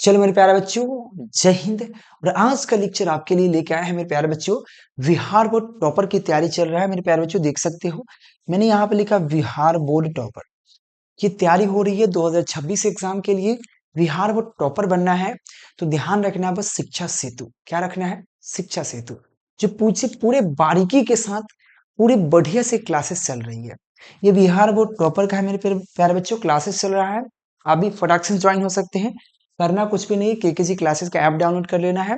चलो मेरे प्यारे बच्चों, जय हिंद। और आज का लेक्चर आपके लिए लेके आया है मेरे प्यारे बच्चों, बिहार बोर्ड टॉपर की तैयारी चल रहा है। मेरे प्यारे बच्चों देख सकते हो, मैंने यहाँ पे लिखा बिहार बोर्ड टॉपर की तैयारी हो रही है 2026 एग्जाम के लिए। बिहार बोर्ड टॉपर बनना है तो ध्यान रखना है बस शिक्षा सेतु। क्या रखना है? शिक्षा सेतु, जो पूछे पूरे बारीकी के साथ पूरे बढ़िया से क्लासेस चल रही है। ये बिहार बोर्ड टॉपर का है मेरे प्यारे बच्चों, क्लासेस चल रहा है। आप भी फटाक से ज्वाइन हो सकते हैं। करना कुछ भी नहीं, केकेजी क्लासेस का ऐप डाउनलोड कर लेना है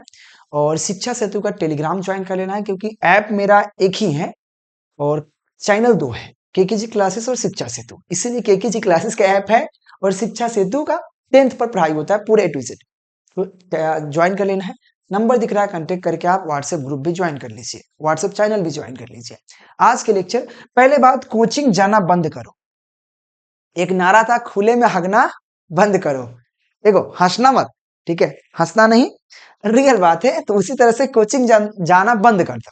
और शिक्षा सेतु का टेलीग्राम ज्वाइन कर लेना है, क्योंकि ऐप मेरा एक ही है और चैनल दो है, केकेजी क्लासेस और शिक्षा सेतु। इसीलिए केकेजी क्लासेस का ऐप है और शिक्षा सेतु का 10th पर पढ़ाई होता है पूरे A to Z। तो ज्वाइन कर लेना है। नंबर दिख रहा है, कांटेक्ट करके आप व्हाट्सएप ग्रुप भी ज्वाइन कर लीजिए, व्हाट्सएप चैनल भी ज्वाइन कर लीजिए। आज के लेक्चर, पहले बात, कोचिंग जाना बंद करो। एक नारा था, खुले में हगना बंद करो। देखो, हंसना मत, ठीक है? हंसना नहीं, रियल बात है। तो उसी तरह से कोचिंग जाना बंद कर दो।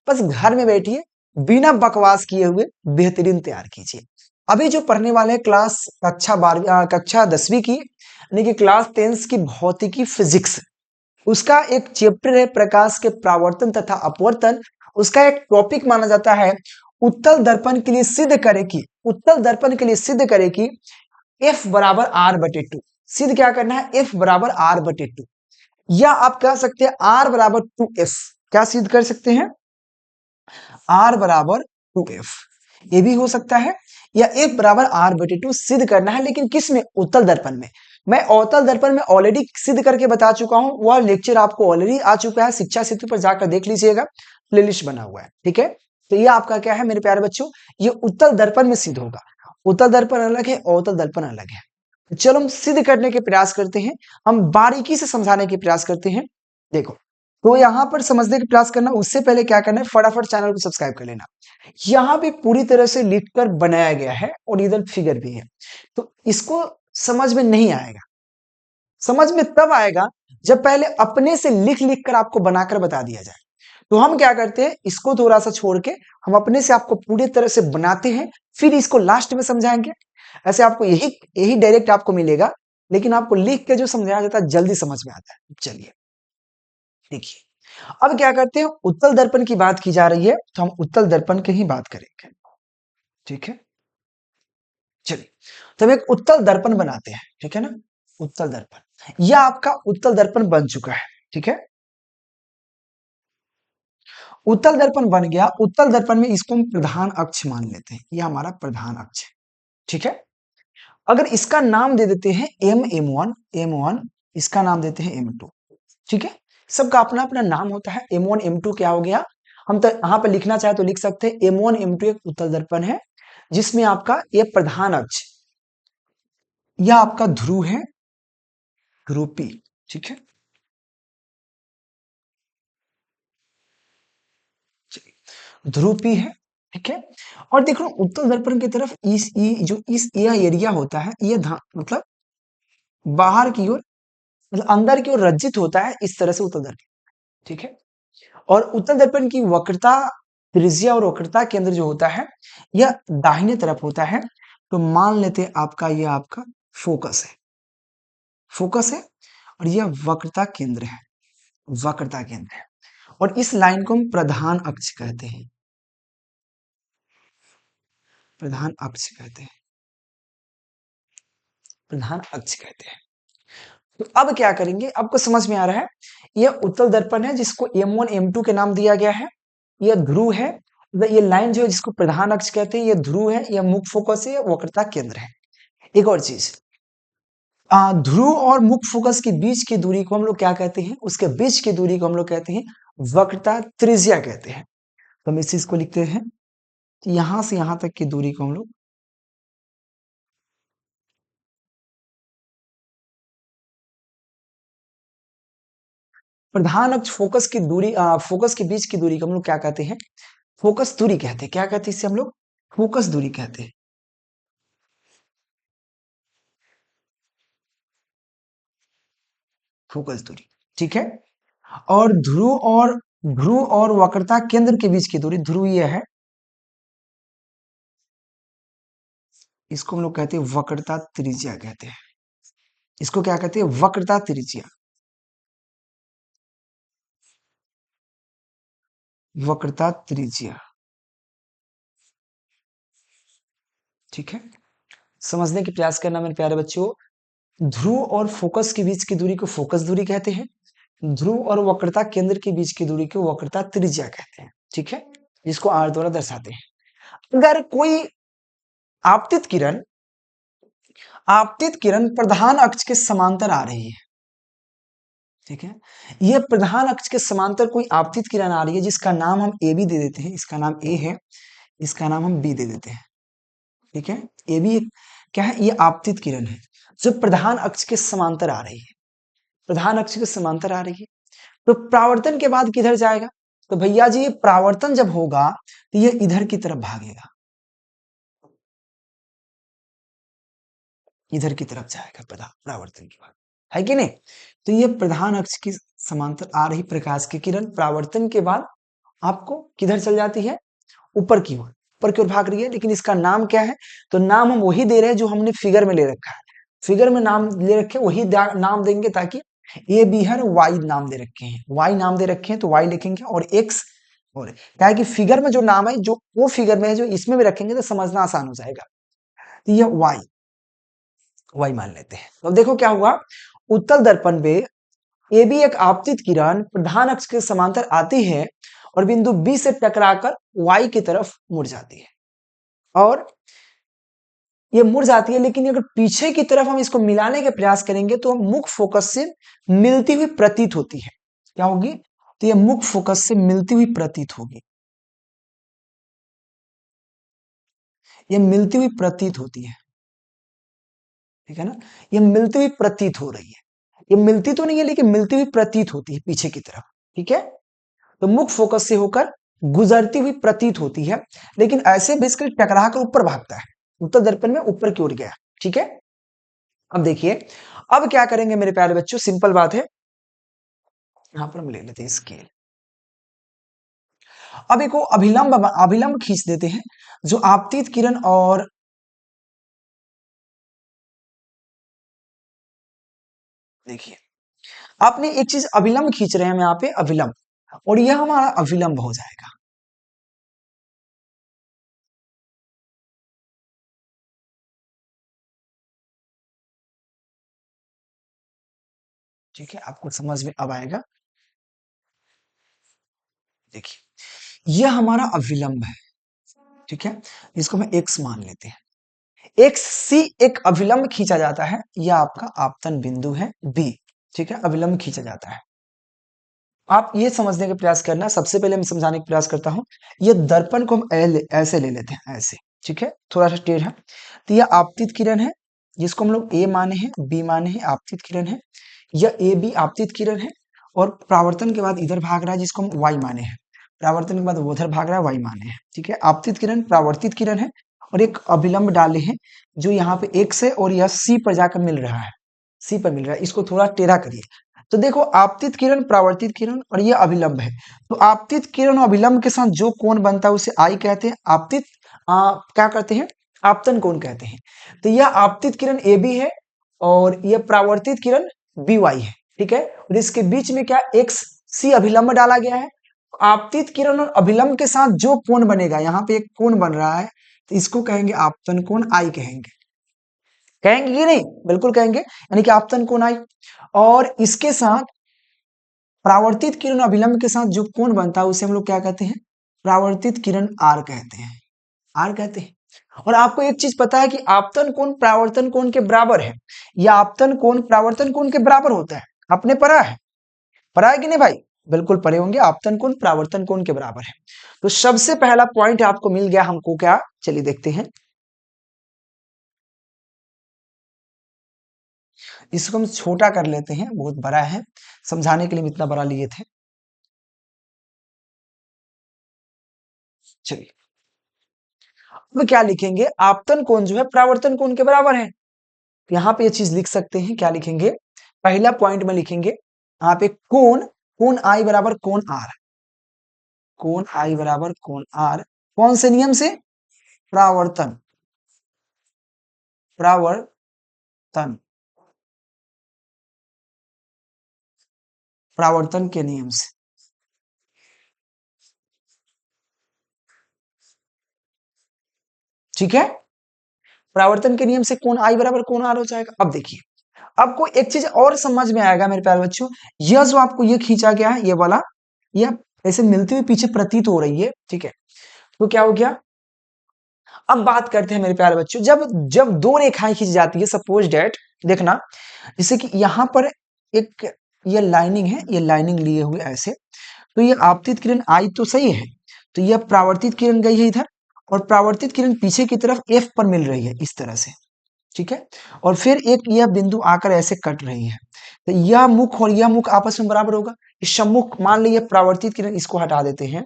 बस घर में बैठिए, बिना बकवास किए हुए बेहतरीन तैयार कीजिए। अभी जो पढ़ने वाले हैं क्लास कक्षा 12 कक्षा 10वीं की, यानी कि क्लास 10 की भौतिकी फिजिक्स, उसका एक चैप्टर है प्रकाश के परावर्तन तथा अपवर्तन। उसका एक टॉपिक माना जाता है, उत्तल दर्पण के लिए सिद्ध करे कि, उत्तल दर्पण के लिए सिद्ध करे कि F बराबर R/2। सिद्ध क्या करना है? F बराबर R/2, या आप कह सकते हैं R बराबर 2F। क्या सिद्ध कर सकते हैं? R बराबर 2F, ये भी हो सकता है, या F बराबर R/2 सिद्ध करना है। लेकिन किस में? उत्तल दर्पण में। मैं अवतल दर्पण में ऑलरेडी सिद्ध करके बता चुका हूं, वह लेक्चर आपको ऑलरेडी आ चुका है, शिक्षा सेतु पर जाकर देख लीजिएगा, प्लेलिस्ट बना हुआ है, ठीक है? तो ये आपका क्या है मेरे प्यारे बच्चों, ये उत्तल दर्पण में सिद्ध होगा। उत्तल दर्पण अलग है, अवतल दर्पण अलग है। तो चलो हम सिद्ध करने के प्रयास करते हैं, हम बारीकी से समझाने के प्रयास करते हैं। देखो, तो यहां पर समझने का प्रयास करना, उससे पहले क्या करना है, फटाफट चैनल को सब्सक्राइब कर लेना। यहाँ भी पूरी तरह से लिखकर बनाया गया है और इधर फिगर भी है, तो इसको समझ में नहीं आएगा। समझ में तब आएगा जब पहले अपने से लिख लिख कर आपको बनाकर बता दिया जाए। तो हम क्या करते हैं, इसको थोड़ा सा छोड़ के हम अपने से आपको पूरी तरह से बनाते हैं, फिर इसको लास्ट में समझाएंगे। ऐसे आपको यही यही डायरेक्ट आपको मिलेगा, लेकिन आपको लिख के जो समझाया जाता है जल्दी समझ में आता है। चलिए देखिए, अब क्या करते हैं, उत्तल दर्पण की बात की जा रही है तो हम उत्तल दर्पण की ही बात करेंगे, ठीक है? चलिए, तो हम एक उत्तल दर्पण बनाते हैं, ठीक है ना? उत्तल दर्पण, यह आपका उत्तल दर्पण बन चुका है, ठीक है? उत्तल दर्पण बन गया। उत्तल दर्पण में इसको हम प्रधान अक्ष मान लेते हैं, यह हमारा प्रधान अक्ष है, ठीक है? अगर इसका नाम दे देते हैं M1, इसका नाम देते हैं M2, ठीक है? सबका अपना अपना नाम होता है। M1 M2 क्या हो गया, हम तो यहाँ पे लिखना चाहे तो लिख सकते हैं। M1 M2 एक उत्तल दर्पण है जिसमें आपका ये प्रधान अक्ष, यह आपका ध्रुव है, ध्रुव P, ठीक है? ध्रुव P है, ठीक है? और देखो, उत्तल दर्पण की तरफ इस यह एरिया होता है, ये मतलब बाहर की ओर, मतलब अंदर की ओर रज्जित होता है, इस तरह से उत्तल दर्पण, ठीक है? और उत्तल दर्पण की वक्रता, त्रिज्या और वक्रता केंद्र जो होता है, यह दाहिने तरफ होता है। तो मान लेते हैं आपका, यह आपका फोकस है, फोकस है, और यह वक्रता केंद्र है, वक्रता केंद्र है। और इस लाइन को हम प्रधान अक्ष कहते हैं, प्रधान अक्ष कहते हैं, प्रधान अक्ष कहते हैं। तो अब क्या करेंगे, आपको समझ में आ रहा है, यह उत्तल दर्पण है जिसको M1 M2 के नाम दिया गया है। यह ध्रुव है, ये लाइन जो है जिसको प्रधान अक्ष कहते हैं, यह ध्रुव है, यह मुख्य फोकस है, वक्रता केंद्र है। एक और चीज, ध्रुव और मुख्य फोकस के बीच की दूरी को हम लोग क्या कहते हैं, उसके बीच की दूरी को हम लोग कहते हैं वक्रता त्रिज्या कहते हैं। तो हम इस चीज को लिखते हैं, यहां से यहां तक की दूरी को हम लोग प्रधान अक्ष फोकस की दूरी, फोकस के बीच की दूरी को हम लोग क्या कहते हैं, फोकस दूरी कहते हैं। क्या कहते हैं इसे हम लोग? फोकस दूरी कहते हैं, फोकस दूरी, ठीक है? और ध्रुव और वक्रता केंद्र के बीच की दूरी ध्रुवीय है, इसको हम लोग कहते हैं वक्रता त्रिज्या कहते हैं, इसको क्या कहते हैं? वक्रता त्रिज्या। वक्रता त्रिज्या, ठीक है। समझने की प्रयास करना मेरे प्यारे बच्चों। ध्रुव और फोकस के बीच की दूरी को फोकस दूरी कहते हैं। ध्रुव और वक्रता केंद्र के बीच की दूरी को वक्रता त्रिज्या कहते हैं, ठीक है, जिसको आर द्वारा दर्शाते हैं। अगर कोई आपतित किरण प्रधान अक्ष के समांतर आ रही है, ठीक है, ये प्रधान अक्ष के समांतर कोई आपतित किरण आ रही है जिसका नाम हम ए बी दे देते हैं, इसका नाम ए है, इसका नाम हम बी दे देते हैं, ठीक है। ए बी क्या है? ये आपतित किरण है जो प्रधान अक्ष के समांतर आ रही है, प्रधान अक्ष के समांतर आ रही है। तो परावर्तन के बाद किधर जाएगा? तो भैया जी, ये परावर्तन जब होगा तो ये इधर की तरफ भागेगा, इधर की तरफ जाएगा परावर्तन के बाद, है कि नहीं? तो ये प्रधान अक्ष की समांतर आ रही प्रकाश की किरण परावर्तन के बाद आपको किधर चल जाती है? ऊपर की ओर, ऊपर की ओर भाग रही है। लेकिन इसका नाम क्या है? तो नाम हम वही दे रहे हैं जो हमने फिगर में ले रखा है। फिगर में नाम ले रखे वही नाम देंगे, ताकि ए बी है, वाई नाम दे रखे हैं, वाई नाम दे रखे हैं तो वाई लिखेंगे, और एक्स, और क्या है कि फिगर में जो नाम है जो वो फिगर में है जो इसमें भी रखेंगे तो समझना आसान हो जाएगा। तो ये वाई, वाई मान लेते हैं। तो अब देखो क्या हुआ, उत्तल दर्पण पे ए बी एक आपतित किरण प्रधान अक्ष के समांतर आती है और बिंदु बी से टकराकर वाई की तरफ मुड़ जाती है, और ये मुड़ जाती है। लेकिन अगर पीछे की तरफ हम इसको मिलाने के प्रयास करेंगे तो मुख्य फोकस से मिलती हुई प्रतीत होती है। क्या होगी? तो ये मुख्य फोकस से मिलती हुई प्रतीत होगी, ये मिलती हुई प्रतीत होती है, ठीक है ना। ये मिलती हुई प्रतीत हो रही है, ये मिलती तो नहीं है लेकिन मिलती हुई प्रतीत होती है पीछे की तरफ, ठीक है। तो मुख्य फोकस से होकर गुजरती हुई प्रतीत होती है, लेकिन ऐसे बेसिकली टकरा कर ऊपर भागता है, उत्तर दर्पण में ऊपर की ओर गया, ठीक है। अब देखिए, अब क्या करेंगे मेरे प्यारे बच्चों, सिंपल बात है, यहां पर हम ले लेते हैं स्केल। अब एक अभिलंब अभिलंब खींच देते हैं जो आपतित किरण, और देखिए आपने एक चीज अभिलंब खींच रहे हैं हम यहाँ पे, अभिलंब, और यह हमारा अभिलंब हो जाएगा, ठीक है, आपको समझ में अब आएगा। देखिए यह हमारा अभिलंब है, ठीक है, इसको हम एक्स मान लेते हैं। एक्स सी एक अभिलंब खींचा जाता है, यह आपका आपतन बिंदु है बी, ठीक है, अभिलंब खींचा जाता है। आप ये समझने का प्रयास करना, सबसे पहले मैं समझाने का प्रयास करता हूं। ये दर्पण को हम ऐसे ले लेते हैं, ऐसे, ठीक है, थोड़ा सा टेढ़ा। तो यह आपतित किरण है जिसको हम लोग ए माने हैं, बी माने हैं, आपतित किरण है। यह ए बी आपतित किरण है, और परावर्तन के बाद इधर भाग रहा है जिसको हम वाई माने हैं, परावर्तन के बाद वो उधर भाग रहा है, वाई माने हैं, ठीक है। आपतित किरण परावर्तित किरण है, और एक अभिलंब डाले हैं जो यहाँ पे एक्स है, और यह सी पर जाकर मिल रहा है, सी पर मिल रहा है, इसको थोड़ा टेढ़ा करिए। तो देखो आपतित किरण, परावर्तित किरण, और ये अभिलंब है। तो आपतित किरण और अभिलंब के साथ जो कोण बनता है उसे आई कहते हैं, आपतित क्या करते हैं? आपतन कोण कहते हैं। तो यह आपतित किरण ए बी है, और यह परावर्तित किरण बी वाई है, ठीक है, और इसके बीच में क्या एक्स सी अभिलंब डाला गया है। आपतित किरण और अभिलंब के साथ जो कोण बनेगा, यहाँ पे एक कोण बन रहा है, तो इसको कहेंगे आपतन कोण आई कहेंगे, कहेंगे कि नहीं? बिल्कुल कहेंगे, यानी कि आपतन कोण आई। और इसके साथ परावर्तित किरण अभिलंब के साथ जो कोण बनता है उसे हम लोग क्या कहते हैं? परावर्तित किरण आर कहते हैं, आर कहते हैं। और आपको एक चीज पता है कि आपतन कोण परावर्तन कोण के बराबर है, या आपतन कोण परावर्तन कोण के बराबर होता है, आपने पढ़ा है? पढ़ा है कि नहीं भाई? बिल्कुल पढ़े होंगे, आपतन कोण परावर्तन कोण के बराबर है। तो सबसे पहला पॉइंट आपको मिल गया हमको, क्या? चलिए देखते हैं, इसको हम छोटा कर लेते हैं, बहुत बड़ा है, समझाने के लिए हम इतना बड़ा लिए थे। चलिए अब क्या लिखेंगे, आपतन कोण जो है परावर्तन कोण के बराबर है। यहाँ पे ये चीज लिख सकते हैं, क्या लिखेंगे? पहला पॉइंट में लिखेंगे यहाँ पे कोण, कोण आई बराबर कोण आर, कोण आई बराबर कोण आर, कौन से नियम से? परावर्तन, परावर्तन, परावर्तन के नियम से। ठीक है, परावर्तन के नियम से कोण आई बराबर कोण आर हो जाएगा। अब देखिए, आपको एक चीज और समझ में आएगा मेरे प्यारे बच्चों, यह जो आपको ये खींचा गया है, ये वाला, यह ऐसे मिलती हुई पीछे प्रतीत हो रही है, ठीक है, तो क्या हो गया। अब बात करते हैं मेरे प्यारे बच्चों, जब जब दो रेखाएं खींची जाती है, सपोज डेट, देखना, जैसे कि यहाँ पर एक ये लाइनिंग है, ये लाइनिंग लिए हुए ऐसे, तो ये आपतित किरण आई तो सही है, तो यह परावर्तित किरण गई है इधर, और परावर्तित किरण पीछे की तरफ एफ पर मिल रही है इस तरह से, ठीक है, और फिर एक यह बिंदु आकर ऐसे कट रही है, तो यह मुख और यह मुख आपस में बराबर होगा। इस सम्मुख मान लीजिए परावर्तित किरण, इसको हटा देते हैं।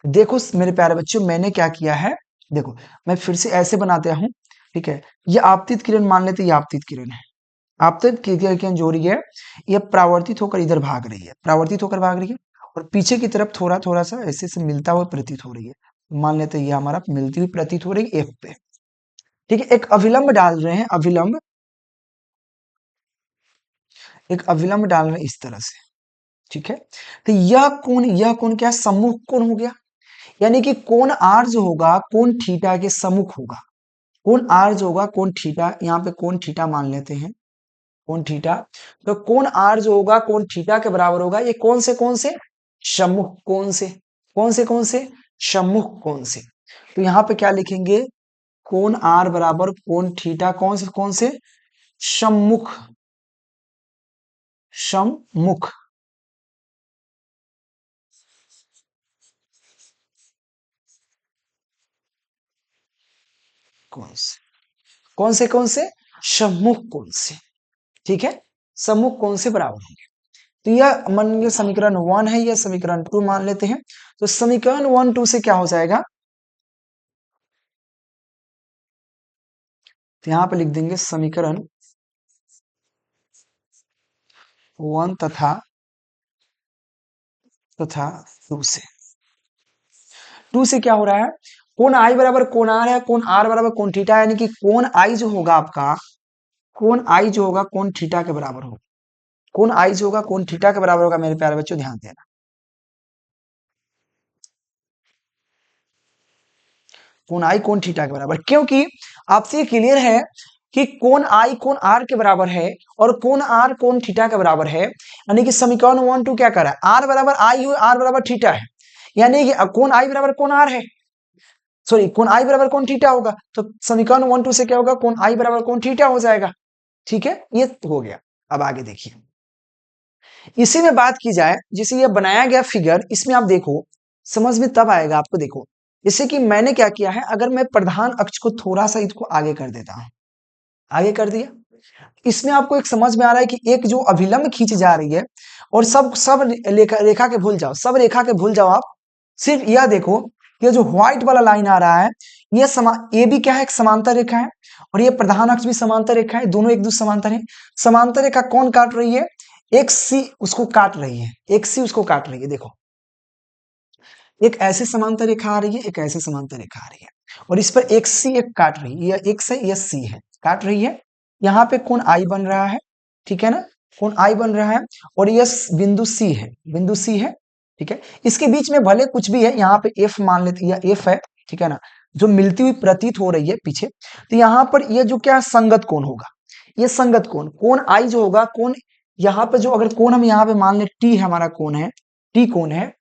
देखो मेरे प्यारे बच्चों, मैंने क्या किया है, देखो मैं फिर से ऐसे बनाते हूं, ठीक है, ये आपतित किरण मान लेते, ये आपतित किरण है, आपतित किरण जो रही है, ये परावर्तित होकर इधर भाग रही है, परावर्तित होकर भाग रही है, और पीछे की तरफ थोड़ा थोड़ा सा ऐसे से मिलता हुआ प्रतीत हो रही है, मान लेते ये हमारा मिलती हुई प्रतीत हो रही है एफ पे, ठीक है। एक अविलंब डाल रहे हैं, अविलंब, एक अविलंब डाल रहे हैं इस तरह से, ठीक है, तो यह कोण क्या है, सम्मुख कोण हो गया, यानी कि कोण आर जो होगा कोण थीटा के सम्मुख होगा, कोण आर जो होगा कोण थीटा, यहाँ पे कोण थीटा मान लेते हैं, कोण थीटा, तो कोण आर जो होगा कोण थीटा के बराबर होगा, ये कौन से सम्मुख कोण से, कौन से सम्मुख कोण से, तो यहाँ पे क्या लिखेंगे, कोण आर बराबर कोण थीटा कौन से सम्मुख, सम्मुख कोण से, कौन से सम्मुख कोण से, ठीक है, सम्मुख कोण से बराबर होंगे। तो यह मान लीजिए समीकरण 1 है, यह समीकरण 2 मान लेते हैं, तो समीकरण 1 2 से क्या हो जाएगा, तो यहां पे लिख देंगे समीकरण 1 तथा 2 से, 2 से क्या हो रहा है, कोण आई बराबर कोण आर है, कोण आर बराबर कोण थीटा, यानी कि कोण आई जो होगा आपका, कोण आई जो होगा कोण थीटा के बराबर होगा, कोण आई जो होगा कोण थीटा के बराबर होगा, मेरे प्यारे बच्चों ध्यान देना, कोण आई कोण थीटा के बराबर, क्योंकि आपसे ये क्लियर है कि कोण आई कोण आर के बराबर है, और कोण आर कोण थीटा के बराबर है, यानी कि समीकरण 1 2 क्या कर रहा है, आर बराबर आई हो, आर बराबर थीटा है, यानी कि कोण आई बराबर कोण आर है, सॉरी कोण आई बराबर कोण थीटा होगा, तो समीकरण 1 2 से क्या होगा, कोण आई बराबर कोण थीटा हो जाएगा, ठीक है, ये हो गया। अब आगे देखिए, इसी में बात की जाए, जिसे ये बनाया गया फिगर, इसमें आप देखो समझ में तब आएगा आपको, देखो जैसे कि मैंने क्या किया है, अगर मैं प्रधान अक्ष को थोड़ा सा इसको आगे कर देता हूं, आगे कर दिया, इसमें आपको एक समझ में आ रहा है कि एक जो अभिलंब खींच जा रही है, और सब रेखा के भूल जाओ, सब रेखा के भूल जाओ, आप सिर्फ यह देखो, ये जो व्हाइट वाला लाइन आ रहा है, ये भी क्या है, एक समांतर रेखा है, और ये प्रधान अक्ष भी समांतर रेखा है, दोनों एक दूसरे समांतर है, समांतर रेखा कौन काट रही है, एक सी उसको काट रही है, एक सी उसको काट रही है, देखो एक ऐसे समांतर रेखा आ रही है, एक ऐसे समांतर रेखा आ रही है, और इस पर एक सी एक काट रही है, यह एक से यह सी है, काट रही है, यहाँ पे कोण आई बन रहा है, ठीक है ना, कोण आई बन रहा है, और यह बिंदु सी है, बिंदु सी है, ठीक है, इसके बीच में भले कुछ भी है, यहाँ पे एफ मान लेते, यह एफ है, ठीक है ना, जो मिलती हुई प्रतीत हो रही है पीछे, तो यहाँ पर यह जो क्या संगत कोण होगा, ये संगत कोण, कोण आई जो होगा, कोण यहाँ पे जो अगर कोण हम यहाँ पे मान ले टी हमारा कोण है, टी कोण है,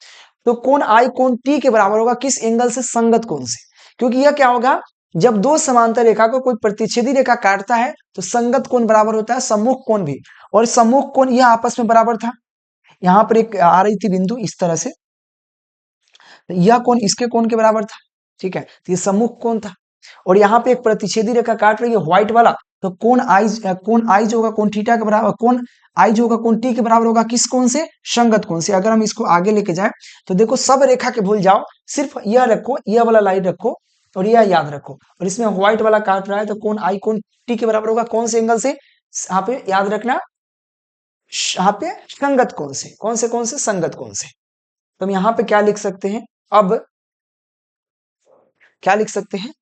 तो कोण आई कोण टी के बराबर होगा, किस एंगल से, संगत कोण से, क्योंकि यह क्या होगा, जब दो समांतर रेखा को कोई प्रतिच्छेदी रेखा काटता है, तो संगत कोण बराबर होता है सम्मुख कोण भी, और सम्मुख कोण यह आपस में बराबर था, यहां पर एक आ रही थी बिंदु इस तरह से, यह कोण इसके कोण के बराबर था, ठीक है, तो ये सम्मुख कोण था, और यहाँ पे एक प्रतिच्छेदी रेखा काट रही है व्हाइट वाला, तो कोण आई जो होगा कोण थीटा के बराबर, कोण आई जो होगा कोण टी के बराबर होगा, किस कोण से, संगत कोण से। अगर हम इसको आगे लेके जाए, तो देखो सब रेखा के भूल जाओ, सिर्फ यह रखो, यह वाला लाइन रखो, और यह याद रखो, और इसमें व्हाइट वाला काट रहा है, तो कोण आई कोण टी के बराबर होगा, कौन से एंगल से, यहाँ पे याद रखना, यहाँ पे संगत कोण से, कौन से संगत कोण से, तो हम यहाँ पे क्या लिख सकते हैं, अब क्या लिख सकते हैं,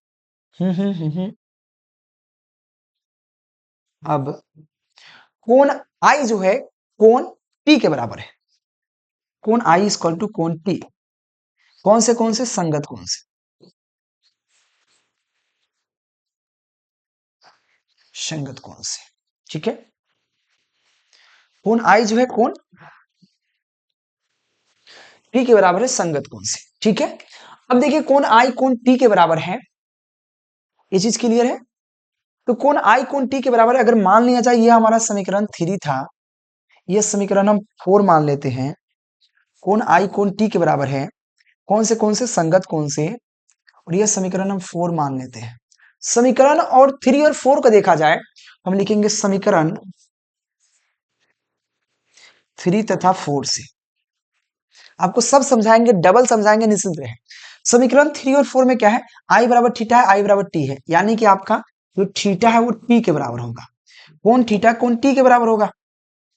अब कोण आई जो है कोण टी के बराबर है, कोण आई इक्वल टू कोण टी, कौन से संगत कोण से, संगत कोण से, ठीक है। कोण आई जो है कोण टी के बराबर है संगत कोण से, ठीक है। अब देखिए कोण आई कोण टी के बराबर है, ये चीज क्लियर है। तो कोण आई कोण टी के बराबर है, अगर मान लिया जाए ये हमारा समीकरण 3 था, ये समीकरण हम 4 मान लेते हैं। कोण आई कोण टी के बराबर है कौन से संगत कोण से, और यह समीकरण हम 4 मान लेते हैं। समीकरण और 3 और 4 को देखा जाए, हम लिखेंगे समीकरण 3 तथा 4 से। आपको सब समझाएंगे, डबल समझाएंगे, निश्चिंत रहे। समीकरण 3 और 4 में क्या है, आई बराबर थीटा है, आई बराबर टी है, यानी कि आपका जो थीटा है वो टी के बराबर होगा। कौन थीटा कौन टी के बराबर होगा,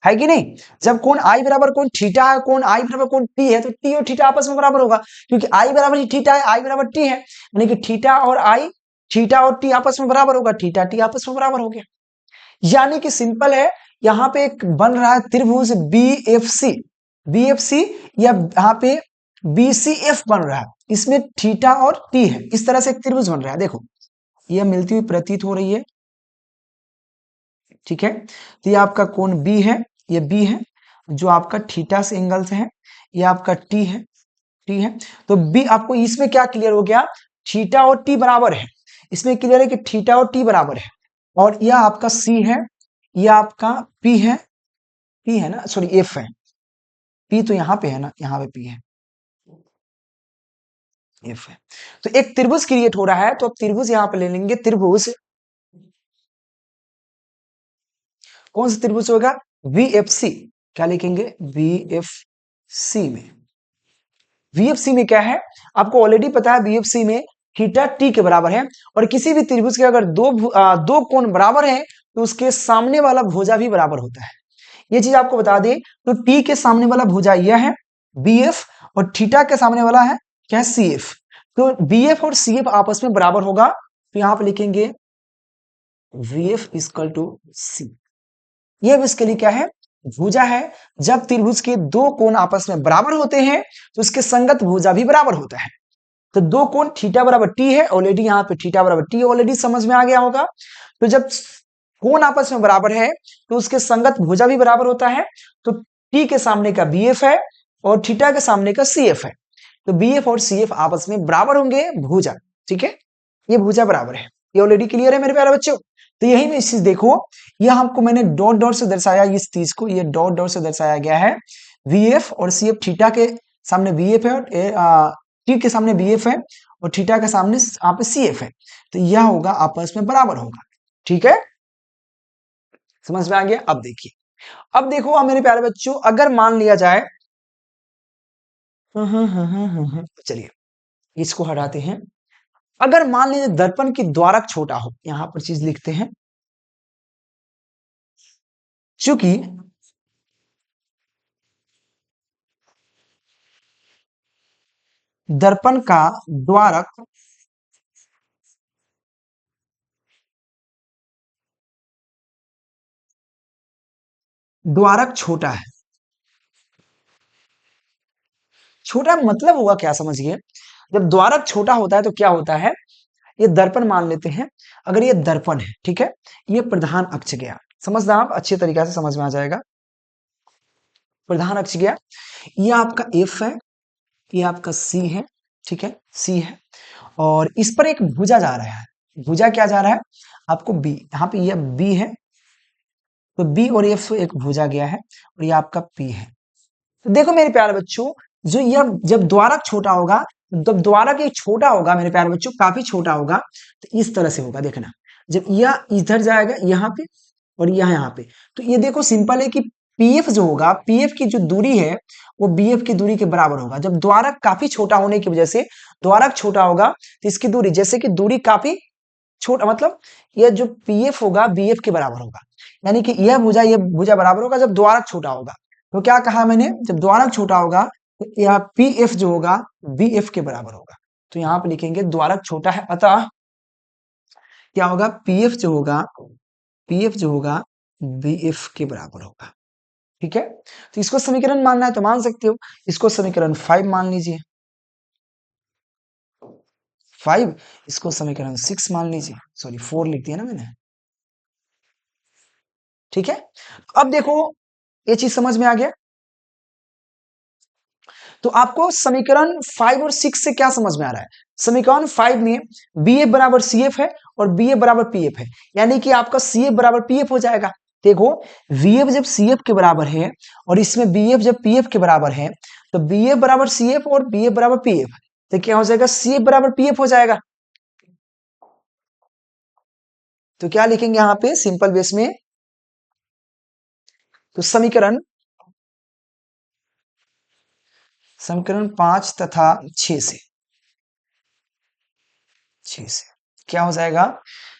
है कि नहीं। जब कौन आई बराबर कौन थीटा है, कौन आई बराबर कौन टी है, तो टी और थीटा आपस में बराबर होगा, क्योंकि आई बराबर ही थीटा है, आई बराबर टी है, यानी कि थीटा और आई, थीटा और टी आपस में बराबर होगा, थीटा टी आपस में बराबर हो गया। यानी कि सिंपल है, यहाँ पे एक बन रहा है त्रिभुज बीएफसी, बीएफसी या यहाँ पे बीसीएफ बन रहा है, इसमें थीटा और टी है, इस तरह से एक त्रिभुज बन रहा है। देखो यह मिलती हुई प्रतीत हो रही है, ठीक है। तो ये आपका कोण बी है, ये बी है, जो आपका थीटा से एंगल से है, ये आपका टी है, टी है। तो बी आपको इसमें क्या क्लियर हो गया, थीटा और टी बराबर है, इसमें क्लियर है कि थीटा और टी बराबर है। और यह आपका सी है, यह आपका पी है, पी है ना, सॉरी एफ है, पी तो यहाँ पे है ना, यहाँ पे पी है, एफ है। तो एक त्रिभुज क्रिएट हो रहा है, तो अब त्रिभुज यहाँ पे ले लेंगे, त्रिभुज कौन सा त्रिभुज होगा, वीएफसी, क्या लिखेंगे वीएफसी में। वीएफसी में क्या है, आपको ऑलरेडी पता है, वीएफसी में थीटा टी के बराबर है, और किसी भी त्रिभुज के अगर दो कोण बराबर है तो उसके सामने वाला भुजा भी बराबर होता है। ये चीज आपको बता दें, तो टी के सामने वाला भुजा यह है बीएफ, और थीटा के सामने वाला है क्या, सीएफ। तो बीएफ और सीएफ आपस में बराबर होगा, तो यहां पर लिखेंगे वीएफ इक्वल टू सी। यह इसके लिए क्या है, भुजा है। जब त्रिभुज के दो कोण आपस में बराबर होते हैं तो उसके संगत भुजा भी बराबर होता है। तो दो कोण थीटा बराबर टी है, ऑलरेडी यहाँ पे थीटा बराबर टी ऑलरेडी समझ में आ गया होगा। तो जब कोण आपस में बराबर है तो उसके संगत भुजा भी बराबर होता है। तो टी के सामने का बी एफ है और थीटा के सामने का सी एफ है, तो बी एफ और सी एफ आपस में बराबर होंगे भुजा, ठीक है। ये भुजा बराबर है, ये ऑलरेडी क्लियर है मेरे प्यारे बच्चों। तो यही में इस चीज देखो, यह आपको मैंने डॉट डॉट से दर्शाया, इस चीज को ये डॉट डॉट से दर्शाया गया है। वीएफ और सीएफ, थीटा के सामने वीएफ है और टी के सामने बीएफ है, और थीटा के सामने यहाँ पे सीएफ है, तो यह होगा आपस में बराबर होगा, ठीक है। समझ में आ गया। अब देखिए, अब देखो अब मेरे प्यारे बच्चों, अगर मान लिया जाए, चलिए इसको हटाते हैं। अगर मान लीजिए दर्पण की द्वारक छोटा हो, यहां पर चीज लिखते हैं, चूंकि दर्पण का द्वारक द्वारक छोटा है, छोटा मतलब हुआ क्या समझिए, जब द्वारक छोटा होता है तो क्या होता है, ये दर्पण मान लेते हैं, अगर ये दर्पण है, ठीक है, ये प्रधान अक्ष गया, समझना आप अच्छे तरीके से समझ में आ जाएगा। प्रधान अक्ष गया, ये आपका एफ है, ये आपका सी है, ठीक है, सी है, और इस पर एक भुजा जा रहा है, भुजा क्या जा रहा है आपको बी, यहाँ पे ये बी है, तो बी और एफ एक भुजा गया है, और ये आपका पी है। तो देखो मेरे प्यारे बच्चों, जो यह जब द्वारक छोटा होगा, जब द्वारक एक छोटा होगा मेरे प्यारे बच्चों, काफी छोटा होगा, तो इस तरह से होगा, देखना जब यह इधर जाएगा यहाँ पे और यह यहाँ पे, तो ये देखो सिंपल है कि पीएफ जो होगा, पीएफ की जो दूरी है वो बीएफ की दूरी के बराबर होगा। जब द्वारक काफी छोटा होने की वजह से, द्वारक छोटा होगा तो इसकी दूरी, जैसे कि दूरी काफी छोटा, मतलब यह जो पीएफ होगा बीएफ के बराबर होगा, यानी कि यह भुजा बराबर होगा जब द्वारक छोटा होगा। तो क्या कहा मैंने, जब द्वारक छोटा होगा तो यह पी एफ जो होगा बी एफ के बराबर होगा। तो यहां पर लिखेंगे द्वारक छोटा है, अतः क्या होगा, पी एफ जो होगा बी एफ के बराबर होगा। ठीक है, तो इसको समीकरण मानना है तो मान सकते हो, इसको समीकरण 5 मान लीजिए, 5, इसको समीकरण 6 मान लीजिए, सॉरी 4 लिख दिया ना मैंने। ठीक है, अब देखो ये चीज समझ में आ गया। तो आपको समीकरण 5 और 6 से क्या समझ में आ रहा है? समीकरण 5 में बी एफ बराबर सी एफ है और बी एफ बराबर पी एफ है, यानी कि आपका सी एफ बराबर पी एफ हो जाएगा। देखो वी एफ जब सी एफ के बराबर है और इसमें बी एफ जब पी एफ के बराबर है, तो बी एफ बराबर सी एफ और बी एफ बराबर पी एफ, तो क्या हो जाएगा, सी एफ बराबर पी एफ हो जाएगा। तो क्या लिखेंगे यहां पे सिंपल बेस में, तो समीकरण समीकरण 5 तथा 6 से, 6 से क्या हो जाएगा,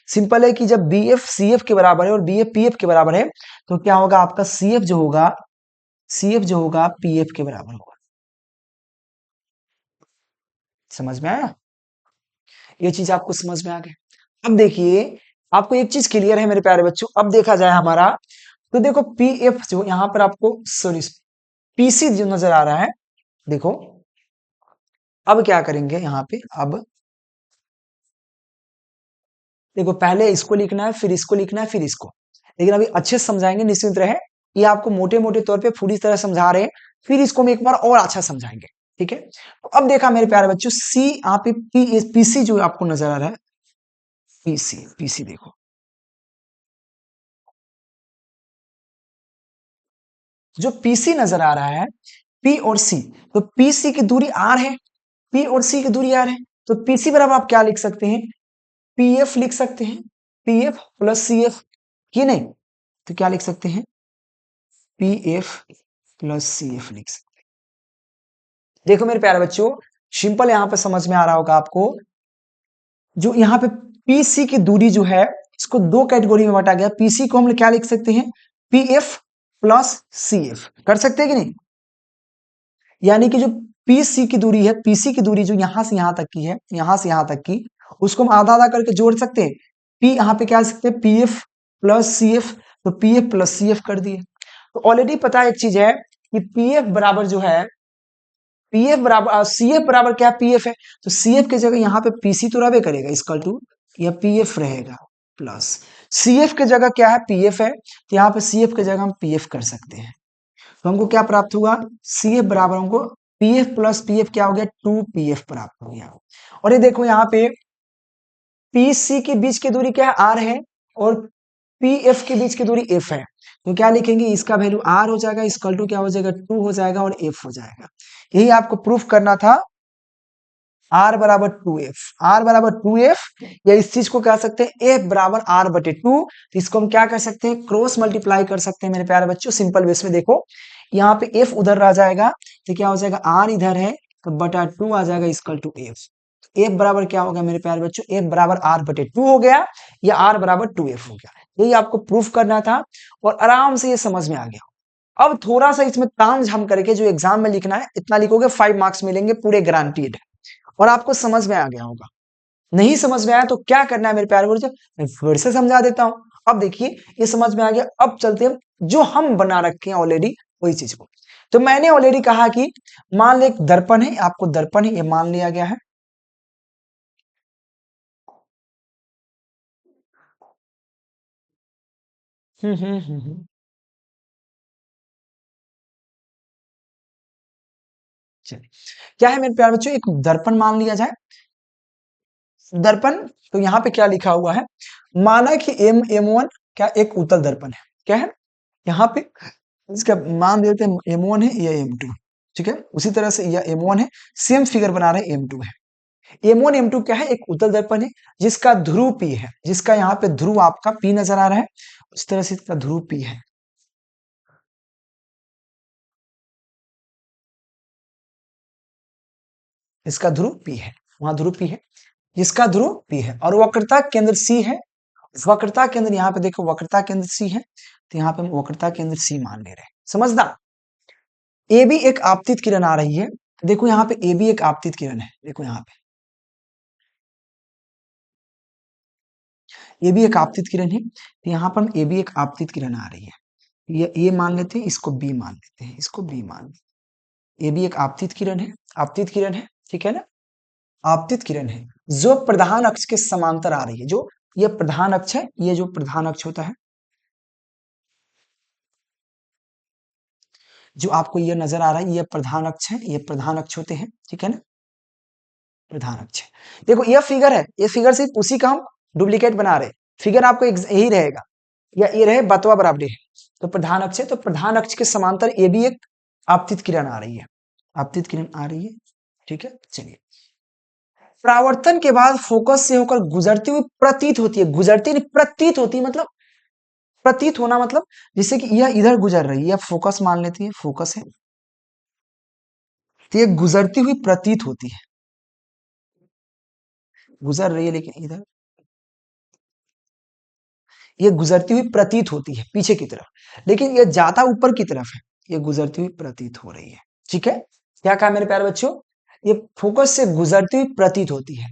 सिंपल है कि जब बी एफ सी एफ के बराबर है और बी एफ पी एफ के बराबर है, तो क्या होगा आपका सी एफ जो होगा, सी एफ जो होगा पी एफ के बराबर होगा। समझ में आया, ये चीज आपको समझ में आ गई। अब देखिए आपको एक चीज क्लियर है मेरे प्यारे बच्चों, अब देखा जाए हमारा, तो देखो पी एफ जो यहां पर आपको, सॉरी पीसी जो नजर आ रहा है, देखो अब क्या करेंगे यहाँ पे, अब देखो पहले इसको लिखना है, फिर इसको लिखना है, फिर इसको, लेकिन अभी अच्छे से समझाएंगे, निश्चिंत रहे। ये आपको मोटे मोटे तौर पे पूरी तरह समझा रहे हैं, फिर इसको हम एक बार और अच्छा समझाएंगे। ठीक है, तो अब देखा मेरे प्यारे बच्चों, सी यहाँ पे पीसी जो आपको नजर आ रहा है, पीसी पीसी देखो, जो पीसी नजर आ रहा है, पी और सी, तो पीसी की दूरी आर है, पी और सी की दूरी आर है, तो पीसी बराबर आप क्या लिख सकते हैं, पीएफ लिख सकते हैं, पीएफ प्लस सी एफ, ये नहीं, तो क्या लिख सकते हैं, P F plus C F लिख सकते हैं। देखो मेरे प्यारे बच्चों, सिंपल यहां पर समझ में आ रहा होगा आपको, जो यहाँ पे पीसी की दूरी जो है, इसको दो कैटेगरी में बांटा गया, पीसी को हम क्या लिख सकते हैं, P F plus C F, कर सकते हैं कि नहीं, यानी कि जो पीसी की दूरी है, पीसी की दूरी जो यहां से यहां तक की है, यहां से यहां तक की, उसको हम आधा आधा करके जोड़ सकते हैं, पी यहाँ पे क्या लिख सकते हैं, P F plus C F, तो P F plus C F कर दिए। तो ऑलरेडी पता है एक चीज है कि पी एफ बराबर जो है, पी एफ बराबर सी एफ बराबर क्या पी एफ है, तो सी एफ की जगह यहाँ पे पीसी तो रहे करेगा, इसकल टू या पी एफ रहेगा प्लस सी एफ की जगह क्या है, पी एफ है, तो यहाँ पे सी एफ की जगह हम पी एफ कर सकते हैं। तो हमको क्या प्राप्त हुआ, सी एफ बराबर हमको P F plus P F क्या हो गया, 2 पी एफ प्राप्त हो गया। और ये देखो यहाँ पे पी सी के बीच की दूरी क्या है, आर है, और पी एफ के बीच की दूरी एफ है, तो क्या लिखेंगे, इसका वैल्यू आर हो जाएगा, इसकल टू क्या हो जाएगा, 2 हो जाएगा और एफ हो जाएगा। यही आपको प्रूफ करना था, आर बराबर 2 एफ, आर बराबर 2 एफ, या इस चीज को कह सकते हैं एफ बराबर आर बटे 2, तो इसको हम क्या कर सकते हैं, क्रॉस मल्टीप्लाई कर सकते हैं मेरे प्यारे बच्चों, सिंपल बेस में। देखो यहाँ पे एफ उधर रह जाएगा, तो क्या हो जाएगा, आर इधर है, तो बटा 2 आ जाएगा, इसकल टू एफ। एफ बराबर क्या होगा मेरे प्यारे बच्चों, एफ बराबर आर बटे 2 हो गया, या आर बराबर 2 एफ हो गया, यही आपको प्रूफ करना था, और आराम से ये समझ में आ गया। अब थोड़ा सा इसमें ताम झाम करके जो एग्जाम में लिखना है, इतना लिखोगे 5 मार्क्स मिलेंगे पूरे, गारंटीड, और आपको समझ में आ गया होगा। नहीं समझ में आया तो क्या करना है मेरे प्यारे बच्चों, मैं फिर से समझा देता हूं। अब देखिए ये समझ में आ गया, अब चलते हैं जो हम बना रखे हैं ऑलरेडी वही चीज को। तो मैंने ऑलरेडी कहा कि मान ले एक दर्पण है, आपको दर्पण है ये मान लिया गया है, चलिए क्या है मेरे प्यारे बच्चों, एक दर्पण मान लिया जाए, दर्पण, तो यहाँ पे क्या लिखा हुआ है, माना कि एम एम वन क्या एक उत्तल दर्पण है, क्या है यहाँ पे, इसका मान देते हैं एम वन है या एम टू, ठीक है, उसी तरह से यह एम वन है, सेम फिगर बना रहे एम टू है। एम वन एम टू क्या है, एक उत्तल दर्पण है जिसका ध्रुव पी है, जिसका यहाँ पे ध्रुव आपका पी नजर आ रहा है, उस तरह से इसका ध्रुव पी है, इसका ध्रुव पी है, वहां ध्रुव पी है, जिसका ध्रुव पी है, और वक्रता केंद्र सी है, वक्रता केंद्र यहाँ पे देखो वक्रता केंद्र सी है, तो यहाँ पे हम वक्रता केंद्र सी मान ले रहे हैं, समझना। ए भी एक आपतित किरण आ रही है, देखो यहाँ पे ए भी एक आपतित किरण है, देखो यहाँ पे ये भी एक आपतित किरण है, तो यहाँ पर ए भी एक आपतित किरण आ रही है, ये ए मान लेते हैं, इसको बी मान लेते हैं, इसको बी मान लेते हैं। ये भी एक आपतित किरण है, आपतित किरण है, ठीक है ना, आपतित किरण है जो प्रधान अक्ष के समांतर आ रही है। जो ये प्रधान अक्ष है, ये जो प्रधान अक्ष होता है, जो आपको ये नजर आ रहा है, ये प्रधान अक्ष है, ये प्रधान अक्ष होते हैं, ठीक है ना, प्रधान अक्ष है। देखो ये फिगर है, ये फिगर सिर्फ उसी का हम डुप्लीकेट बना रहे हैं। फिगर आपको यही रहेगा, या ये रहे बतवा बराबरी है। तो प्रधान अक्ष है, तो प्रधान अक्ष के समांतर ये भी एक आपतित किरण आ रही है, आपतित किरण आ रही है, ठीक है। चलिए, परावर्तन के बाद फोकस से होकर गुजरती हुई प्रतीत होती है, गुजरती नहीं, प्रतीत होती है, मतलब प्रतीत होना, मतलब जैसे कि यह इधर गुजर रही है, यह फोकस मान लेती है, फोकस है, तो ये गुजरती हुई प्रतीत होती है, गुजर रही है लेकिन इधर, ये गुजरती हुई प्रतीत होती है पीछे की तरफ, लेकिन ये ज्यादा ऊपर की तरफ है, ये गुजरती हुई प्रतीत हो रही है, ठीक है। क्या कहा मेरे प्यारे बच्चों, ये फोकस से गुजरती हुई प्रतीत होती है,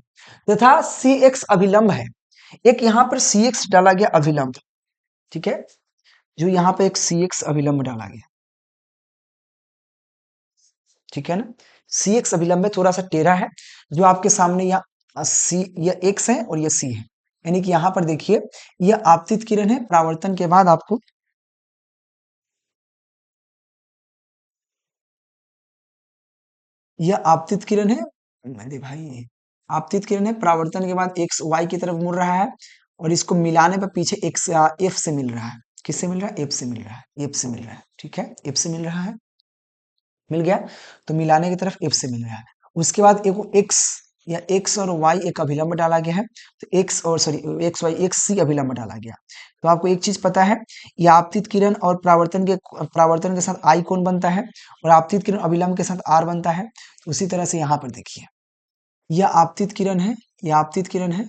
तथा सी एक्स अभिलंब है, एक यहाँ पर सी एक्स डाला गया अभिलंब, ठीक है, जो यहाँ पे एक सी एक्स अभिलंब डाला गया, ठीक है ना, सी एक्स अभिलंब में थोड़ा सा टेढ़ा है, जो आपके सामने यहाँ सी, ये एक्स है और ये सी है, यानी कि यहाँ पर देखिए, यह आपतित किरण है, परावर्तन के बाद आपको, यह आपतित किरण है, मेरे भाई, आपतित किरण है, परावर्तन के बाद एक्स वाई की तरफ मुड़ रहा है, और इसको मिलाने पर पीछे एक्स एफ से मिल रहा है, किससे मिल रहा है, एफ से मिल रहा है, एफ से मिल रहा है, ठीक है, एफ से मिल रहा है, मिल गया, तो मिलाने की तरफ एफ से मिल रहा है। उसके बाद एक एक्स, या एक्स और वाई एक अभिलंब डाला गया है, तो एक्स और सॉरी एक्स वाई एक्स सी अभिलंब डाला गया। तो आपको एक चीज पता है, ये आपतित किरण और परावर्तन के साथ आई कोण बनता है, और आपतित किरण अभिलंब के साथ आर बनता है। उसी तरह से यहाँ पर देखिए, यह आपतित किरण है, यह आपतित किरण है,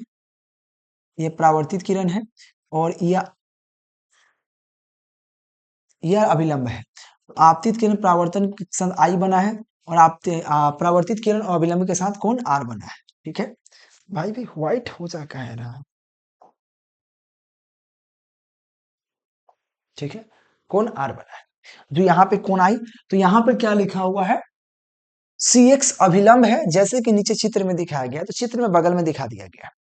यह परावर्तित किरण है, और यह अभिलंब है। तो आपतित किरण परावर्तन के साथ आई बना है, और परावर्तित किरण और अभिलंब के साथ कोण आर बना है, ठीक है। भाई भी व्हाइट हो जा का है ना, ठीक है, कोण आर बना है, जो यहाँ पे कोण आई, तो यहाँ पे क्या लिखा हुआ है, सी एक्स अभिलंब है, जैसे कि नीचे चित्र में दिखाया गया है, तो चित्र में बगल में दिखा दिया गया है।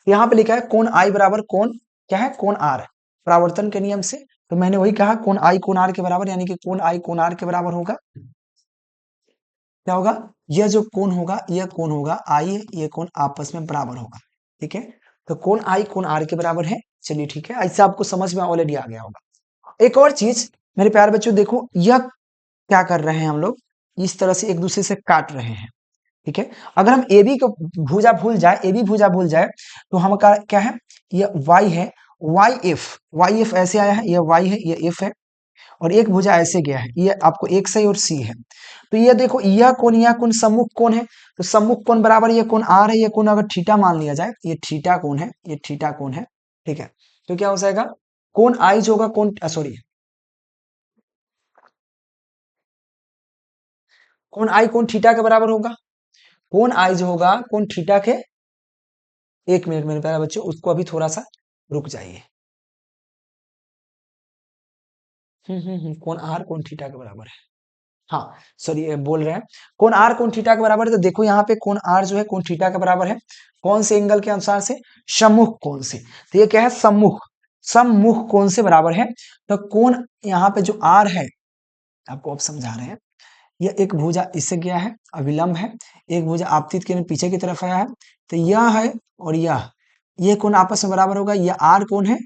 यहाँ पे लिखा है कोण आई बराबर कोण क्या है, कोण आर, परावर्तन के नियम से, तो मैंने वही कहा कोण आई कोण आर के बराबर, यानी कि कोण आई कोण आर के बराबर होगा, क्या होगा, यह जो कोण होगा, यह कोण होगा आई, ये कोण आपस में बराबर होगा, ठीक है। तो कोण आई कोण आर के बराबर है। चलिए ठीक है, ऐसे आपको समझ में ऑलरेडी आ गया होगा। एक और चीज मेरे प्यारे बच्चों, देखो यह क्या कर रहे हैं हम लोग, इस तरह से एक दूसरे से काट रहे हैं, ठीक है। अगर हम ए बी को भुजा भूल जाए, ए बी भुजा भूल जाए, तो हम का क्या है, ये वाई है, वाई एफ ऐसे आया है, ये वाई है, ये एफ है, और एक भुजा ऐसे गया है, ये आपको एक सही और सी है। तो ये देखो, यह कोण सम्मुख कोण है, तो सम्मुख कोण बराबर ये कोण आर है, ये कोण अगर थीटा मान लिया जाए, ये थीटा कोण है, ये थीटा कोण है, ठीक है। तो क्या हो जाएगा, कोण आई जो होगा, कोण सॉरी, कोण आई कोण थीटा के बराबर होगा, कोण आई जो होगा कोण थीटा के, एक मिनट मेरे प्यारे बच्चों, उसको अभी थोड़ा सा रुक जाइए, कोण आर कोण थीटा के बराबर है, हाँ सॉरी बोल रहे हैं, कोण आर कोण थीटा के बराबर है, तो देखो यहाँ पे कोण आर जो है कोण थीटा के बराबर है, कौन से एंगल के अनुसार से, सम्मुख कोण से, तो ये क्या है, सम्मुख, सम्मुख कोण से बराबर है। तो कोण यहाँ पे जो आर है, आपको अब समझा रहे हैं, यह एक भुजा इससे गया है, अविलंब है, एक भुजा आपतित किरण पीछे की तरफ आया है, तो यह है और यह कोण आपस में बराबर होगा, यह आर कोण है,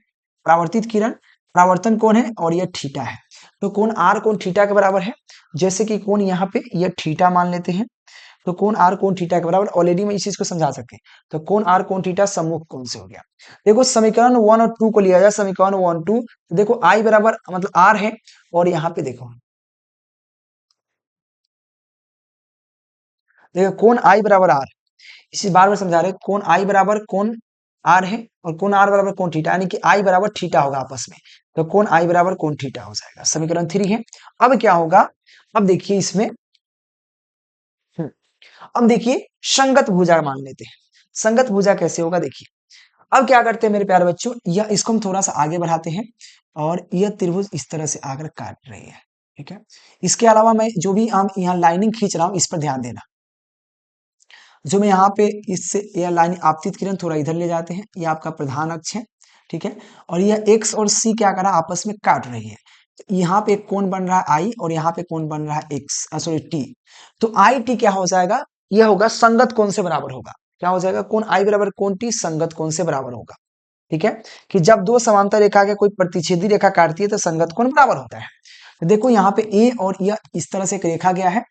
परावर्तित किरण परावर्तन कोण है, और यह थीटा है, तो कोण आर कोण थीटा के बराबर है। जैसे कि कोण यहाँ पे यह थीटा मान लेते हैं, तो कोण आर कोण थीटा के बराबर, ऑलरेडी मैं इस चीज को समझा सकते हैं, तो कोण आर कोण थीटा सम्मुख कोण से हो गया। देखो समीकरण 1 और 2 को लिया जाए, समीकरण 1 2, तो देखो आई बराबर मतलब आर है, और यहाँ पे देखो, देखो कोण आई बराबर आर, इसी बार में समझा रहे, कोण आई बराबर कोण आर है, और कोण आर बराबर कोण थीटा, यानी कि आई बराबर थीटा होगा आपस में, तो कोण आई बराबर कोण थीटा हो जाएगा, समीकरण 3 है। अब क्या होगा, अब देखिए इसमें, हम्म, अब देखिए संगत भुजा मान लेते हैं, संगत भुजा कैसे होगा देखिए। अब क्या करते हैं मेरे प्यारे बच्चों, या इसको हम थोड़ा सा आगे बढ़ाते हैं, और यह त्रिभुज इस तरह से आकर काट रही है, ठीक है। इसके अलावा मैं जो भी हम यहाँ लाइनिंग खींच रहा हूँ इस पर ध्यान देना। जो मैं यहाँ पे इससे यह लाइन आपतित किरण थोड़ा इधर ले जाते हैं, ये आपका प्रधान अक्ष है, ठीक है। और यह एक्स और सी क्या कर रहा है, आपस में काट रही है। तो यहाँ पे एक कोण बन रहा है आई और यहाँ पे कोण बन रहा है एक्स, सॉरी टी। तो आई टी क्या हो जाएगा, यह होगा संगत कोण से बराबर होगा। क्या हो जाएगा, कोण आई बराबर कोण टी संगत कोण से बराबर होगा, ठीक है। कि जब दो समांतर रेखा के कोई प्रतिच्छेदी रेखा काटती है तो संगत कोण बराबर होता है। तो देखो यहाँ पे ए और यह इस तरह से एक रेखा गया है,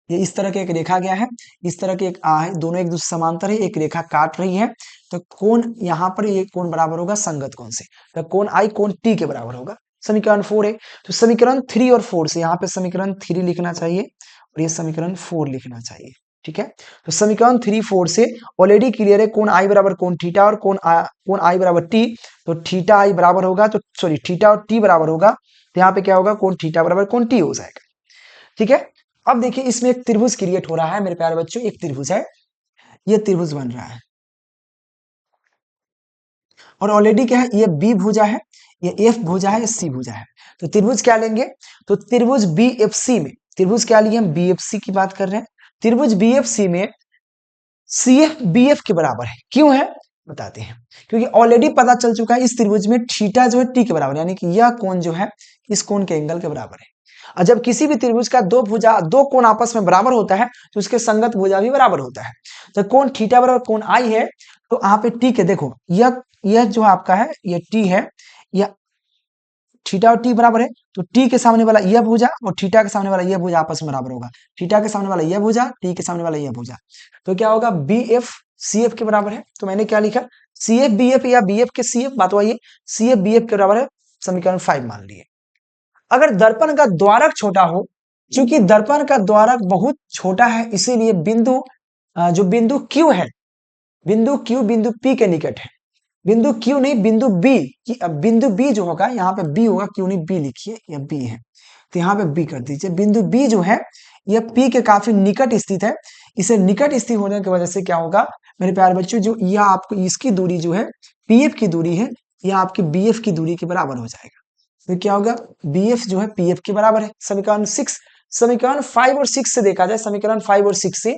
ये इस तरह के एक रेखा गया है, इस तरह के एक आ है, दोनों एक दूसरे समांतर है, एक रेखा काट रही है। तो कोण यहाँ पर ये कोण बराबर होगा संगत कोण से, तो कोण आई कोण टी के बराबर होगा। समीकरण 4 है। तो समीकरण 3 और 4 से यहाँ पे समीकरण 3 लिखना चाहिए और ये समीकरण 4 लिखना चाहिए, ठीक है। तो समीकरण 3 4 से ऑलरेडी क्लियर है, कोण आई बराबर कोण थीटा और कोण आई बराबर टी। तो थीटा आई बराबर होगा, तो सॉरी थीटा और टी बराबर होगा, तो यहाँ पे क्या होगा, कोण थीटा बराबर कोण टी हो जाएगा, ठीक है। अब देखिए इसमें एक त्रिभुज क्रिएट हो रहा है मेरे प्यारे बच्चों, एक त्रिभुज है, ये त्रिभुज बन रहा है और ऑलरेडी क्या है, ये बी भुजा है, ये एफ भुजा है, ये सी भुजा है। तो त्रिभुज क्या लेंगे, तो त्रिभुज बी एफ सी में, त्रिभुज क्या लिए हम, बी एफ सी की बात कर रहे हैं। त्रिभुज बी एफ सी में सी एफ बी एफ के बराबर है, क्यों है बताते हैं। क्योंकि ऑलरेडी पता चल चुका है इस त्रिभुज में थीटा जो है टी के बराबर, यानी कि यह कोण जो है इस कोण के एंगल के बराबर है। और जब किसी भी त्रिभुज का दो कोण आपस में बराबर होता है तो उसके संगत भुजा भी बराबर होता है। तो कोण थीटा बराबर कोण आई है, तो यहाँ पे टी के देखो, यह जो आपका है ये टी है, यह थीटा और टी बराबर है, तो टी के सामने वाला यह भुजा और थीटा के सामने वाला यह भुजा आपस में बराबर होगा। थीटा के सामने वाला यह भुजा, टी के सामने वाला यह भुजा, तो क्या होगा, बी एफ सी एफ के बराबर है। तो मैंने क्या लिखा, सी एफ बी एफ या बी एफ के सी एफ, बात वही है, सी एफ बी एफ के बराबर है, समीकरण 5 मान लिए। अगर दर्पण का द्वारक छोटा हो, क्योंकि दर्पण का द्वारक बहुत छोटा है इसीलिए बिंदु जो बिंदु Q है, बिंदु Q बिंदु P के निकट है, बिंदु Q नहीं बिंदु B, बिंदु B जो होगा यहाँ पे B होगा, Q नहीं B लिखिए, यह B है, तो यहाँ पे B कर दीजिए। बिंदु B जो है यह P के काफी निकट स्थित है, इसे निकट स्थित होने की वजह से क्या होगा मेरे प्यारे बच्चों, जो यह आपको इसकी दूरी जो है PF की दूरी है, यह आपकी BF की दूरी के बराबर हो जाएगा। तो क्या होगा, BF जो है PF के बराबर है। समीकरण 6, समीकरण 5 और 6 से देखा जाए, समीकरण 5 और 6 से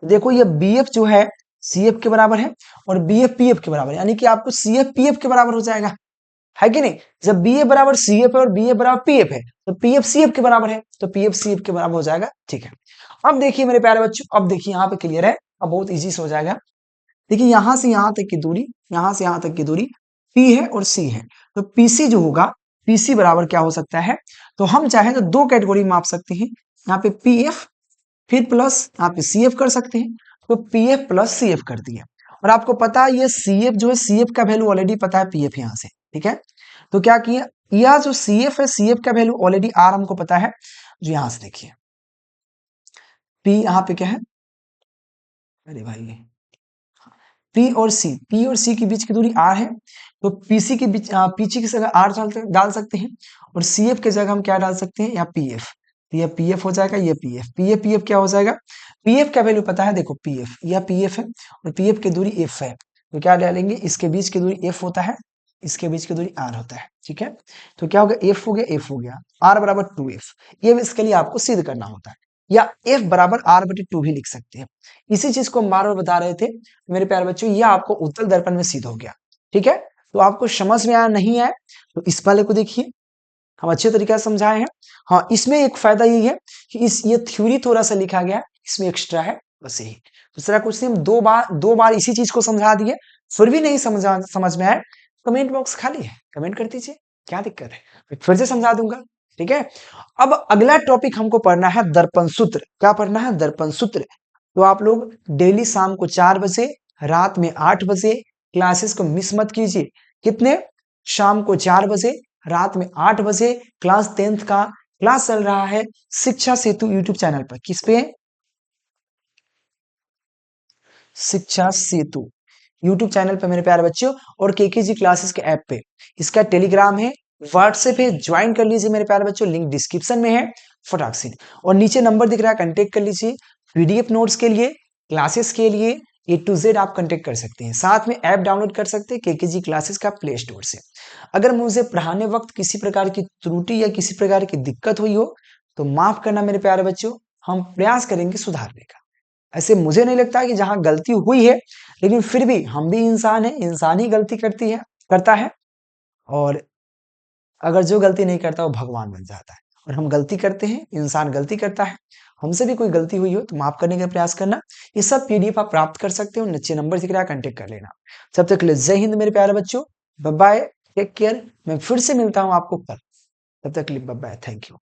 देखो ये BF जो है CF के बराबर है और BF PF के बराबर है, यानी कि आपको CF PF के बराबर हो जाएगा, है कि नहीं। जब BF बराबर CF है और BF बराबर PF है तो PF CF के बराबर है, तो PF CF के बराबर हो जाएगा, ठीक है। अब देखिए मेरे प्यारे बच्चों, अब देखिए यहाँ पे क्लियर है, अब बहुत इजी से हो जाएगा। देखिए यहां से यहां तक की दूरी, यहां से यहां तक की दूरी P है और C है, तो PC जो होगा PC बराबर क्या हो सकता है, तो हम चाहे तो दो कैटेगरी माप सकते हैं, यहाँ पे PF फिर प्लस यहाँ पे CF कर सकते हैं, तो PF प्लस CF कर दिया। और आपको पता है ये CF जो है, CF का वैल्यू ऑलरेडी पता है PF यहाँ से, ठीक है। तो क्या किया, यह जो CF है CF का वैल्यू ऑलरेडी R हमको पता है, जो यहाँ से देखिए P यहाँ पे क्या है, अरे भाई P और C के बीच की दूरी R है, तो PC के बीच PC की जगह R डाल सकते हैं और CF की जगह हम क्या डाल सकते हैं, या PF, तो यह PF हो जाएगा, ये PF क्या हो जाएगा, PF का वैल्यू पता है, देखो PF, यह PF है और PF की दूरी F है, तो क्या डालेंगे, इसके बीच की दूरी F होता है, इसके बीच की दूरी R होता है, ठीक है। तो क्या हो गया, F हो गया R बराबर 2F, ये इसके लिए आपको सिद्ध करना होता है, या F बराबर R/2 भी लिख सकते हैं। इसी चीज को हम बार बार बता रहे थे मेरे प्यारे बच्चों, यह आपको उत्तल दर्पण में सिद्ध हो गया, ठीक है। तो आपको समझ में आया नहीं आया, तो इस वाले को देखिए, हम अच्छे तरीके से समझाए हैं। हाँ, इसमें एक फायदा यही है कि ये थ्योरी थोड़ा सा लिखा गया है, इसमें एक्स्ट्रा है, बस यही। दूसरा क्वेश्चन हम दो बार इसी चीज को समझा दिए, फिर भी नहीं समझ में आया, कमेंट बॉक्स खाली है, कमेंट कर दीजिए, क्या दिक्कत है, फिर से समझा दूंगा, ठीक है। अब अगला टॉपिक हमको पढ़ना है दर्पण सूत्र। क्या पढ़ना है, दर्पण सूत्र। तो आप लोग डेली शाम को 4 बजे, रात में 8 बजे क्लासेस को मिस मत कीजिए। कितने, शाम को 4 बजे, रात में 8 बजे क्लास 10th का क्लास चल रहा है शिक्षा सेतु यूट्यूब चैनल पर। किस पे, शिक्षा सेतु यूट्यूब चैनल पे मेरे प्यारे बच्चों, और केकेजी क्लासेस के ऐप पे। इसका टेलीग्राम है, व्हाट्सएप है, ज्वाइन कर लीजिए मेरे प्यारे बच्चों, लिंक डिस्क्रिप्शन में है, फटाक से। और नीचे नंबर दिख रहा है, कांटेक्ट कर लीजिए पीडीएफ नोट्स के लिए, क्लासेस के लिए, A to Z आप कांटेक्ट कर सकते हैं। साथ में ऐप डाउनलोड कर सकते हैं केकेजी क्लासेस का प्ले स्टोर से। अगर मुझे पढ़ाने वक्त किसी प्रकार की त्रुटि या किसी प्रकार की दिक्कत हुई हो तो माफ करना मेरे प्यारे बच्चों, हम प्रयास करेंगे सुधारने का। ऐसे मुझे नहीं लगता कि जहां गलती हुई है, लेकिन फिर भी हम भी इंसान हैं, इंसान ही गलती करता है। और अगर जो गलती नहीं करता वो भगवान बन जाता है। और हम गलती करते हैं, इंसान गलती करता है। हमसे भी कोई गलती हुई हो तो माफ करने का प्रयास करना। ये सब पीडीएफ आप प्राप्त कर सकते हो, नीचे नंबर दिख रहा है, कांटेक्ट कर लेना। तब तक के लिए जय हिंद मेरे प्यारे बच्चों, बाय बाय, टेक केयर। मैं फिर से मिलता हूँ आपको कल। तब तक के लिए बाय बाय, थैंक यू।